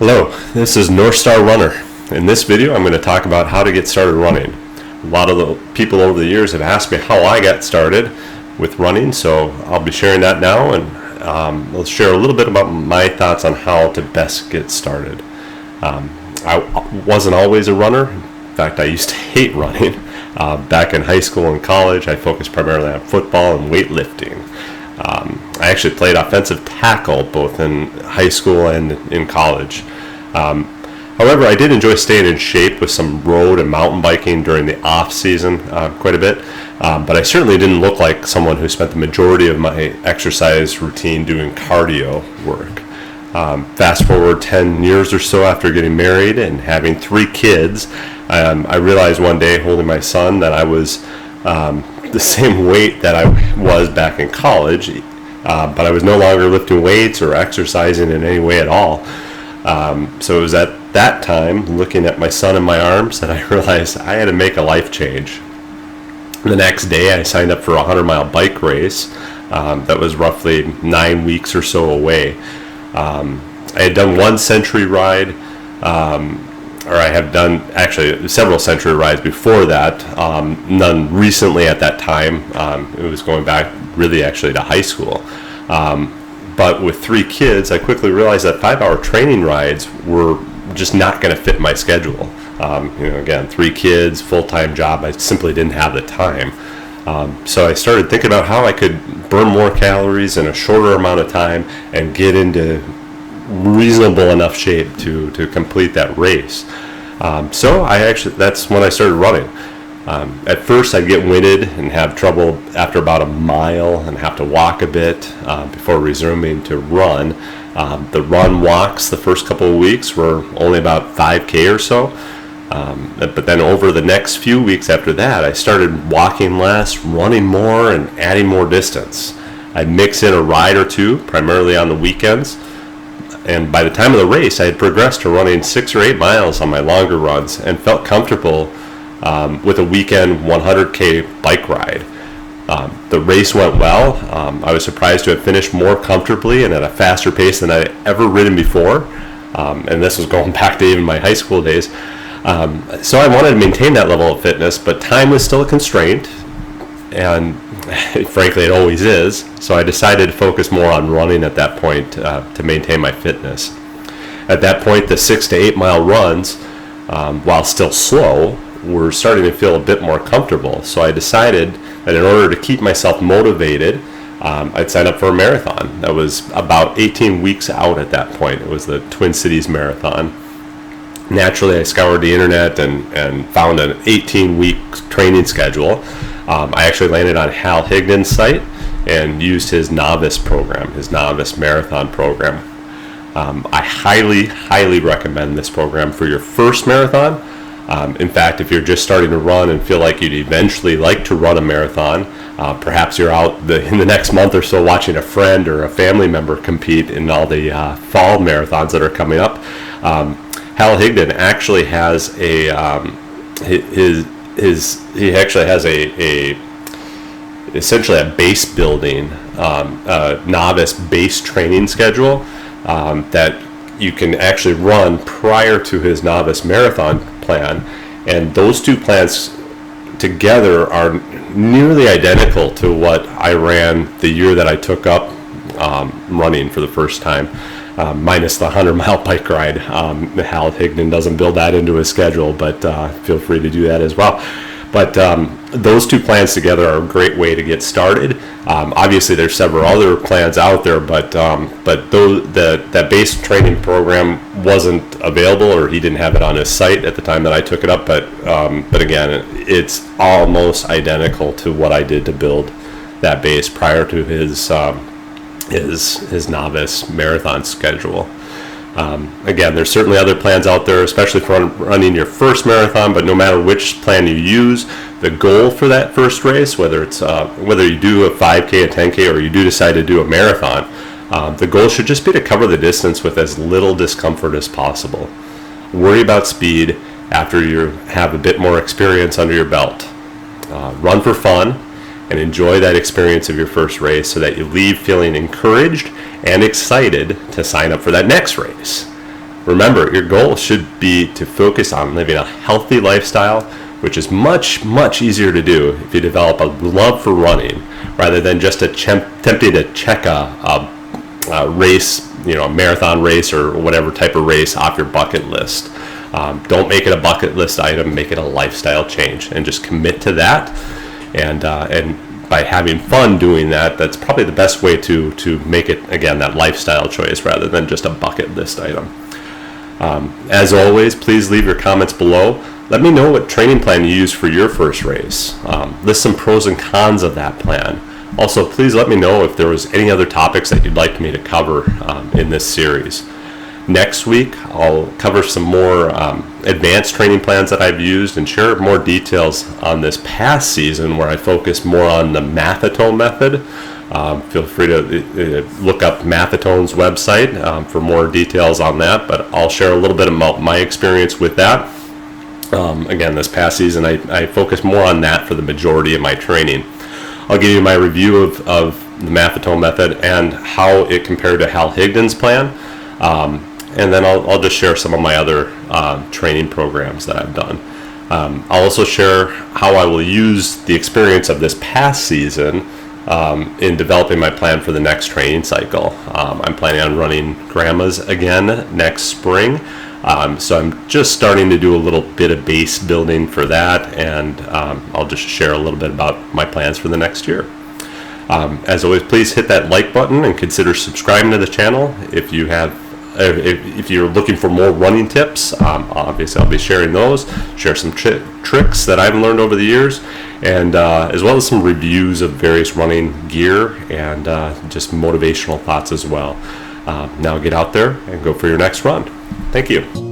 Hello, this is North Star Runner. In this video, I'm going to talk about how to get started running. A lot of the people over the years have asked me how I got started with running, so I'll be sharing that now, and I'll share a little bit about my thoughts on how to best get started. I wasn't always a runner. In fact, I used to hate running. Back in high school and college, I focused primarily on football and weightlifting. I actually played offensive tackle both in high school and in college. However, I did enjoy staying in shape with some road and mountain biking during the off season quite a bit, but I certainly didn't look like someone who spent the majority of my exercise routine doing cardio work. Fast forward 10 years or so after getting married and having 3 kids, I realized one day holding my son that I was the same weight that I was back in college, but I was no longer lifting weights or exercising in any way at all. So it was at that time, looking at my son in my arms, that I realized I had to make a life change. The next day, I signed up for a 100-mile bike race that was roughly 9 weeks or so away. I had done one century ride, or I have done actually several century rides before that, none recently at that time. It was going back really actually to high school. But with 3 kids, I quickly realized that 5-hour training rides were just not going to fit my schedule. Again, 3 kids, full-time job, I simply didn't have the time. So I started thinking about how I could burn more calories in a shorter amount of time and get into reasonable enough shape to complete that race. So that's when I started running. At first I'd get winded and have trouble after about a mile and have to walk a bit before resuming to run. The run walks the first couple of weeks were only about 5K or so. But then over the next few weeks after that, I started walking less, running more, and adding more distance. I'd mix in a ride or two, primarily on the weekends. And by the time of the race, I had progressed to running 6 or 8 miles on my longer runs and felt comfortable with a weekend 100K bike ride. The race went well. I was surprised to have finished more comfortably and at a faster pace than I'd ever ridden before. And this was going back to even my high school days. So I wanted to maintain that level of fitness, but time was still a constraint. And frankly, it always is. So I decided to focus more on running at that point to maintain my fitness. At that point, the 6 to 8 mile runs, while still slow, were starting to feel a bit more comfortable. So I decided that in order to keep myself motivated, I'd sign up for a marathon. That was about 18 weeks out at that point. It was the Twin Cities Marathon. Naturally, I scoured the internet and found an 18-week training schedule. I actually landed on Hal Higdon's site and used his novice program, his novice marathon program. I highly recommend this program for your first marathon. In fact, if you're just starting to run and feel like you'd eventually like to run a marathon, perhaps you're out in the next month or so watching a friend or a family member compete in all the fall marathons that are coming up. Hal Higdon actually has essentially a base building, novice base training schedule that you can actually run prior to his novice marathon plan, and those 2 plans together are nearly identical to what I ran the year that I took up running for the first time, minus the 100-mile bike ride. Hal Higdon doesn't build that into his schedule, but feel free to do that as well. But those 2 plans together are a great way to get started. Obviously, there's several other plans out there, but that base training program wasn't available, or he didn't have it on his site at the time that I took it up. But again, it's almost identical to what I did to build that base prior to his novice marathon schedule. Again, there's certainly other plans out there, especially for running your first marathon, but no matter which plan you use, the goal for that first race, whether you do a 5K, a 10K, or you do decide to do a marathon, the goal should just be to cover the distance with as little discomfort as possible. Worry about speed after you have a bit more experience under your belt. Run for fun and enjoy that experience of your first race so that you leave feeling encouraged and excited to sign up for that next race. Remember, your goal should be to focus on living a healthy lifestyle, which is much, much easier to do if you develop a love for running rather than just attempting to check a race, a marathon race or whatever type of race off your bucket list. Don't make it a bucket list item, make it a lifestyle change, and just commit to that. And by having fun doing that, that's probably the best way to make it, again, that lifestyle choice rather than just a bucket list item. As always, please leave your comments below. Let me know what training plan you use for your first race. List some pros and cons of that plan. Also, please let me know if there was any other topics that you'd like me to cover in this series. Next week, I'll cover some more advanced training plans that I've used and share more details on this past season where I focus more on the Maffetone method. Feel free to look up Maffetone's website for more details on that, but I'll share a little bit about my experience with that. Again, this past season, I focus more on that for the majority of my training. I'll give you my review of the Maffetone method and how it compared to Hal Higdon's plan. And then I'll just share some of my other training programs that I've done. I'll also share how I will use the experience of this past season in developing my plan for the next training cycle. I'm planning on running Grandma's again next spring. So I'm just starting to do a little bit of base building for that, and I'll just share a little bit about my plans for the next year. As always, please hit that like button and consider subscribing to the channel if you're looking for more running tips. Obviously, I'll be sharing those, share some tricks that I've learned over the years, and as well as some reviews of various running gear and just motivational thoughts as well. Now get out there and go for your next run. Thank you.